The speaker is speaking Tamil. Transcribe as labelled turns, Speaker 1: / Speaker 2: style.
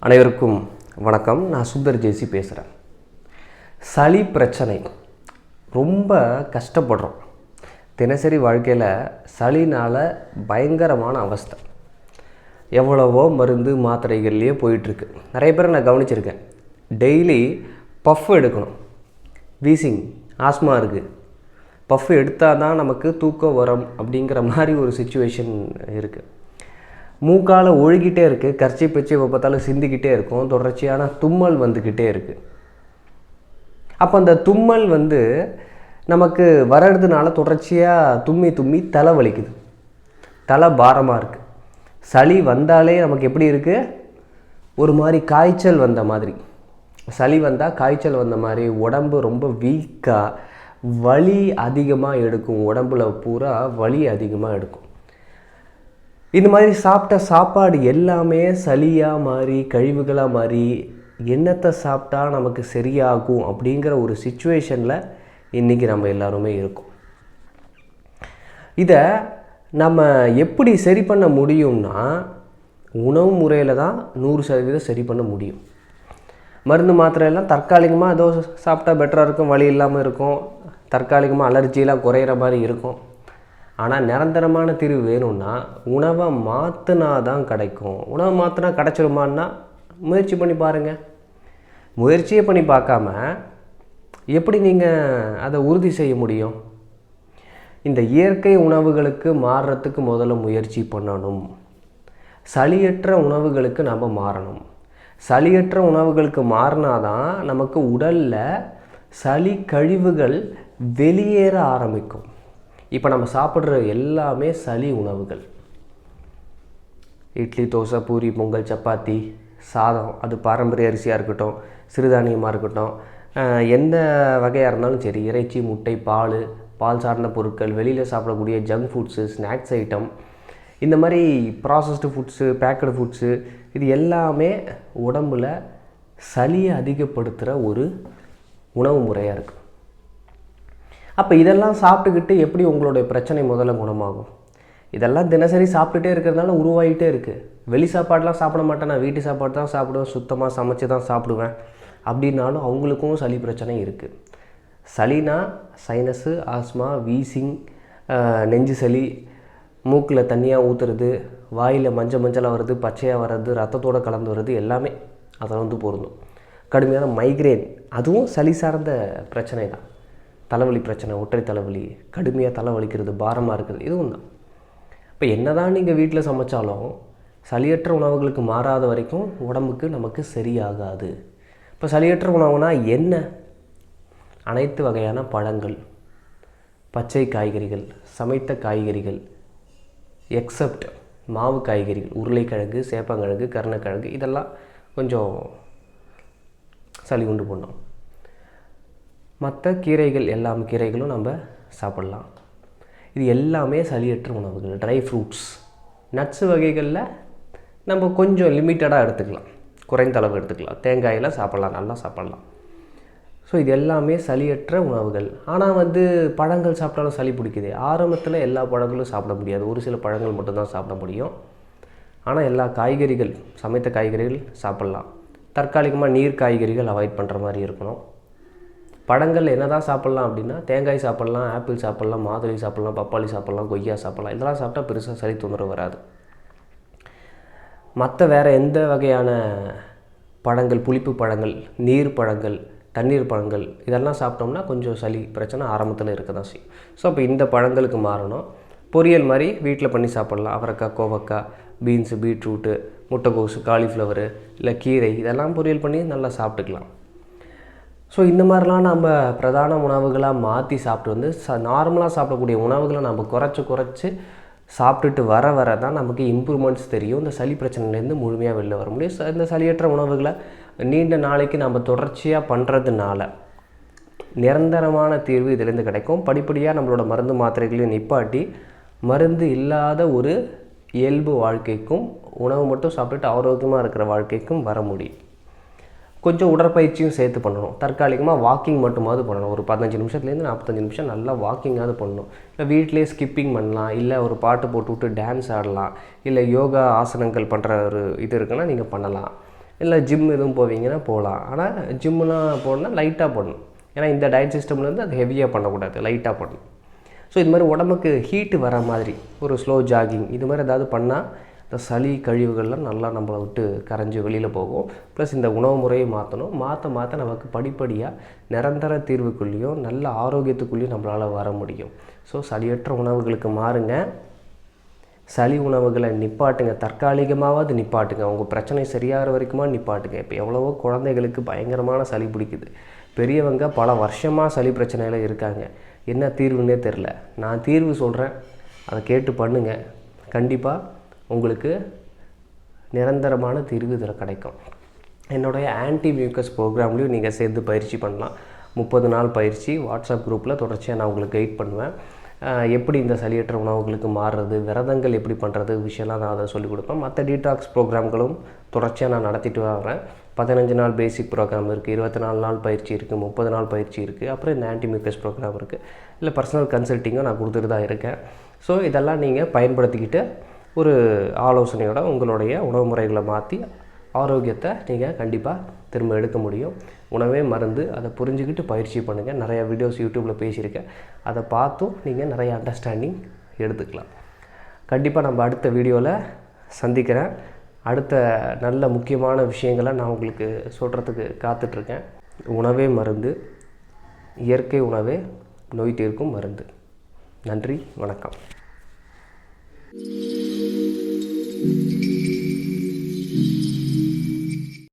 Speaker 1: அனைவருக்கும் வணக்கம். நான் சுந்தர் ஜேசி பேசுகிறேன். சளி பிரச்சனை ரொம்ப கஷ்டப்படுறோம். தினசரி வாழ்க்கையில் சளினால் பயங்கரமான அவஸ்தை. எவ்வளவோ மருந்து மாத்திரைகள்லேயே போயிட்டுருக்கு. நிறைய பேரை நான் கவனிச்சிருக்கேன். டெய்லி பஃப் எடுக்கணும். வீசிங், ஆஸ்மா இருக்குது, பஃப் எடுத்தால் தான் நமக்கு தூக்கம் வரும் அப்படிங்கிற மாதிரி ஒரு சிச்சுவேஷன் இருக்குது. மூக்கால் ஒழுகிட்டே இருக்குது, கர்ச்சீப் வச்சு பார்த்தாலும் சிந்திக்கிட்டே இருக்கும், தொடர்ச்சியான தும்மல் வந்துக்கிட்டே இருக்குது. அப்போ அந்த தும்மல் நமக்கு வர்றதுனால தொடர்ச்சியாக தும்மி தலை வலிக்குது, தலை பாரமாக இருக்குது. சளி வந்தாலே நமக்கு எப்படி இருக்குது, ஒரு மாதிரி காய்ச்சல் வந்த மாதிரி. சளி வந்தால் காய்ச்சல் வந்த மாதிரி, உடம்பு ரொம்ப வீக்காக, வலி அதிகமாக எடுக்கும், உடம்புல பூரா வலி அதிகமாக எடுக்கும். இந்த மாதிரி சாப்பிட்ட சாப்பாடு எல்லாமே சளியாக மாறி, கழிவுகளாக மாறி, என்னத்தை சாப்பிட்டா நமக்கு சரியாகும் அப்படிங்கிற ஒரு சிச்சுவேஷனில் இன்றைக்கி நம்ம எல்லாருமே இருக்கோம். இதை நம்ம எப்படி சரி பண்ண முடியும்னா, உணவு முறையில் தான் 100% சரி பண்ண முடியும். மருந்து மாத்திரையெல்லாம் தற்காலிகமாக ஏதோ சாப்பிட்டா பெட்டராக இருக்கும், வலி இல்லாமல் இருக்கும், தற்காலிகமாக அலர்ஜியெலாம் குறையிற மாதிரி இருக்கும். ஆனால் நிரந்தரமான தீர்வு வேணும்னா உணவை மாற்றினா தான் கிடைக்கும். உணவை மாற்றினா கிடச்சிருமான்னா முயற்சி பண்ணி பாருங்கள். முயற்சியே பண்ணி பார்க்காம எப்படி நீங்கள் அதை உறுதி செய்ய முடியும்? இந்த இயற்கை உணவுகளுக்கு மாறுறதுக்கு முதல்ல முயற்சி பண்ணணும். சளியற்ற உணவுகளுக்கு நம்ம மாறணும். சளியற்ற உணவுகளுக்கு மாறினா தான் நமக்கு உடலில் சளி கழிவுகள் வெளியேற ஆரம்பிக்கும். இப்போ நம்ம சாப்பிட்ற எல்லாமே சளி உணவுகள். இட்லி, தோசை, பூரி, பொங்கல், சப்பாத்தி, சாதம், அது பாரம்பரிய அரிசியாக இருக்கட்டும், சிறுதானியமாக இருக்கட்டும், எந்த வகையாக இருந்தாலும் சரி, இறைச்சி, முட்டை, பால் சார்ந்த பொருட்கள், வெளியில் சாப்பிடக்கூடிய ஜங்க் ஃபுட்ஸு, ஸ்நாக்ஸ் ஐட்டம், இந்த மாதிரி ப்ராசஸ்டு ஃபுட்ஸு, பேக்கடு ஃபுட்ஸு, இது எல்லாமே உடம்பில் சளியை அதிகப்படுத்துகிற ஒரு உணவு முறையாக இருக்குது. அப்போ இதெல்லாம் சாப்பிட்டுக்கிட்டு எப்படி உங்களுடைய பிரச்சனை முதல்ல குணமாகும்? இதெல்லாம் தினசரி சாப்பிட்டுட்டே இருக்கிறதுனால உருவாகிட்டே இருக்குது. வெளி சாப்பாடெலாம் சாப்பிட மாட்டேன், நான் வீட்டு சாப்பாடு தான் சாப்பிடுவேன், சுத்தமாக சமைச்சு தான் சாப்பிடுவேன் அப்படின்னாலும் அவங்களுக்கும் சளி பிரச்சனை இருக்குது. சளினா சைனஸு, ஆஸ்மா, வீசிங், நெஞ்சு சளி, மூக்கில் தண்ணியாக ஊற்றுறது, வாயில் மஞ்சளாக வருது, பச்சையாக வர்றது, ரத்தத்தோடு கலந்து வருது, எல்லாமே அதை பொருந்தும். கடுமையான மைக்ரேன், அதுவும் சளி சார்ந்த பிரச்சனை தான். தலைவலி பிரச்சனை, ஒற்றை தலைவலி, கடுமையாக தலைவலிக்கிறது, பாரமாக இருக்கிறது, இதுவும் தான். இப்போ என்ன தான் நீங்கள் வீட்டில் சமைச்சாலும் சளியற்ற உணவுகளுக்கு மாறாத வரைக்கும் உடம்புக்கு நமக்கு சரியாகாது. இப்போ சளியற்ற உணவுனா என்ன? அனைத்து வகையான பழங்கள், பச்சை காய்கறிகள், சமைத்த காய்கறிகள், எக்ஸப்ட் மாவு காய்கறிகள், உருளைக்கிழங்கு, சேப்பங்கிழங்கு, கருணக்கிழங்கு, இதெல்லாம் கொஞ்சம் சளி உண்டு பண்ணும். மற்ற கீரைகள், எல்லா கீரைகளும் நம்ம சாப்பிட்லாம். இது எல்லாமே சளியற்ற உணவுகள். ட்ரை ஃப்ரூட்ஸ், நட்ஸு வகைகளில் நம்ம கொஞ்சம் லிமிட்டடாக எடுத்துக்கலாம், குறைந்த அளவு எடுத்துக்கலாம். தேங்காயெல்லாம் சாப்பிட்லாம், நல்லா சாப்பிட்லாம். ஸோ இது எல்லாமே சளியற்ற உணவுகள். ஆனால் பழங்கள் சாப்பிட்டாலும் சளி பிடிக்குது. ஆரம்பத்தில் எல்லா பழங்களும் சாப்பிட முடியாது, ஒரு சில பழங்கள் மட்டும்தான் சாப்பிட முடியும். ஆனால் எல்லா காய்கறிகள், சமைத்த காய்கறிகள் சாப்பிட்லாம். தற்காலிகமாக நீர் காய்கறிகள் அவாய்ட் பண்ணுற மாதிரி இருக்கணும். பழங்கள் என்ன தான் சாப்பிட்லாம் அப்படின்னா, தேங்காய் சாப்பிட்லாம், ஆப்பிள் சாப்பிட்லாம், மாதுளை சாப்பிட்லாம், பப்பாளி சாப்பிட்லாம், கொய்யா சாப்பிட்லாம். இதெல்லாம் சாப்பிட்டா பெருசாக சளி தொந்தரவு வராது. மற்ற வேறு எந்த வகையான பழங்கள், புளிப்பு பழங்கள், நீர் பழங்கள், தண்ணீர் பழங்கள், இதெல்லாம் சாப்பிட்டோம்னா கொஞ்சம் சளி பிரச்சனை ஆரம்பத்தில் இருக்க தான் செய்யும். ஸோ அப்போ இந்த பழங்களுக்கு மாறணும். பொரியல் மாதிரி வீட்டில் பண்ணி சாப்பிட்லாம். அவரைக்காய், கோவக்காய், பீன்ஸு, பீட்ரூட்டு, முட்டைக்கோஸு, காலிஃப்ளவரு, இல்லை கீரை, இதெல்லாம் பொரியல் பண்ணி நல்லா சாப்பிட்டுக்கலாம். ஸோ இந்த மாதிரிலாம் நம்ம பிரதான உணவுகளாக மாற்றி சாப்பிட்டு நார்மலாக சாப்பிடக்கூடிய உணவுகளை நம்ம குறைச்சி சாப்பிட்டுட்டு வர தான் நமக்கு இம்ப்ரூவ்மெண்ட்ஸ் தெரியும். இந்த சளி பிரச்சனையிலேருந்து முழுமையாக வெளில வர முடியும். இந்த சளியற்ற உணவுகளை நீண்ட நாளைக்கு நம்ம தொடர்ச்சியாக பண்ணுறதுனால நிரந்தரமான தீர்வு இதிலேருந்து கிடைக்கும். படிப்படியாக நம்மளோட மருந்து மாத்திரைகளையும் நிப்பாட்டி மருந்து இல்லாத ஒரு இயல்பு வாழ்க்கைக்கும், உணவு மட்டும் சாப்பிட்டுட்டு ஆரோக்கியமாக இருக்கிற வாழ்க்கைக்கும் வர முடியும். கொஞ்சம் உடற்பயிற்சியும் சேர்த்து பண்ணணும். தற்காலிகமாக வாக்கிங் மட்டுமாவது பண்ணணும். ஒரு 15 நிமிஷத்துலேருந்து 45 நிமிஷம் நல்லா வாக்கிங்காவது பண்ணணும். இல்லை வீட்டிலே ஸ்கிப்பிங் பண்ணலாம், இல்லை ஒரு பாட்டு போட்டு விட்டு டான்ஸ் ஆடலாம், இல்லை யோகா ஆசனங்கள் பண்ணுற ஒரு இது இருக்குன்னா நீங்கள் பண்ணலாம். இல்லை ஜிம் எதுவும் போவீங்கன்னா போகலாம். ஆனால் ஜிம்முலாம் போனால் லைட்டாக பண்ணணும். ஏன்னா இந்த டயட் சிஸ்டம்லேருந்து அது ஹெவியாக பண்ணக்கூடாது, லைட்டாக பண்ணணும். ஸோ இது மாதிரி உடம்புக்கு ஹீட்டு வர மாதிரி ஒரு ஸ்லோ ஜாகிங் இது மாதிரி ஏதாவது பண்ணால் இந்த சளி கழிவுகள்லாம் நல்லா நம்மளை விட்டு கரைஞ்சி வெளியில் போகும். ப்ளஸ் இந்த உணவு முறையை மாற்றணும். மாற்ற நமக்கு படிப்படியாக நிரந்தர தீர்வுக்குள்ளேயும் நல்ல ஆரோக்கியத்துக்குள்ளேயும் நம்மளால் வர முடியும். ஸோ சளியற்ற உணவுகளுக்கு மாறுங்க. சளி உணவுகளை நிப்பாட்டுங்க. தற்காலிகமாவது நிப்பாட்டுங்க. உங்கள் பிரச்சனை சரியாகிற வரைக்குமா நிப்பாட்டுங்க. இப்போ எவ்வளவோ குழந்தைகளுக்கு பயங்கரமான சளி பிடிக்குது. பெரியவங்க பல வருஷமாக சளி பிரச்சனையில் இருக்காங்க. என்ன தீர்வுன்னே தெரில. நான் தீர்வு சொல்கிறேன், அதை கேட்டு பண்ணுங்கள். கண்டிப்பாக உங்களுக்கு நிரந்தரமான தீர்வு இதில் கிடைக்கும். என்னுடைய ஆன்டி மியூக்கஸ் ப்ரோக்ராம்லேயும் நீங்கள் சேர்ந்து பயிற்சி பண்ணலாம். 30 நாள் பயிற்சி வாட்ஸ்அப் குரூப்பில் தொடர்ச்சியாக நான் உங்களுக்கு கைட் பண்ணுவேன். எப்படி இந்த சளியற்ற உணவுகளுக்கு மாறுறது, விரதங்கள் எப்படி பண்ணுறது விஷயம்லாம் நான் அதை சொல்லிக் கொடுப்பேன். மற்ற டீடாக்ஸ் ப்ரோக்ராம்களும் தொடர்ச்சியாக நான் நடத்திட்டு வரேன். 15 நாள் பேசிக் ப்ரோக்ராம் இருக்குது, 24 நாள் பயிற்சி இருக்குது, 30 நாள் பயிற்சி இருக்குது, அப்புறம் இந்த ஆன்டி மியூக்கஸ் ப்ரோக்ராம் இருக்குது. இல்லை பர்சனல் கன்சல்ட்டிங்கும் நான் கொடுத்துட்டு தான் இருக்கேன். ஸோ இதெல்லாம் நீங்கள் பயன்படுத்திக்கிட்டு ஒரு ஆலோசனையோட உங்களுடைய உணவு முறைகளை மாற்றி ஆரோக்கியத்தை நீங்கள் கண்டிப்பாக திரும்ப எடுக்க முடியும். உணவே மருந்து, அதை புரிஞ்சுக்கிட்டு பயிற்சி பண்ணுங்கள். நிறையா வீடியோஸ் யூடியூப்பில் பேசியிருக்கேன், அதை பார்த்தும் நீங்கள் நிறைய அண்டர்ஸ்டாண்டிங் எடுத்துக்கலாம். கண்டிப்பாக நம்ம அடுத்த வீடியோவில் சந்திக்கிறேன். அடுத்த நல்ல முக்கியமான விஷயங்களை நான் உங்களுக்கு சொல்கிறதுக்கு காத்துட்ருக்கேன். உணவே மருந்து, இயற்கை உணவே நோய் தீர்க்கும் மருந்து. நன்றி, வணக்கம்.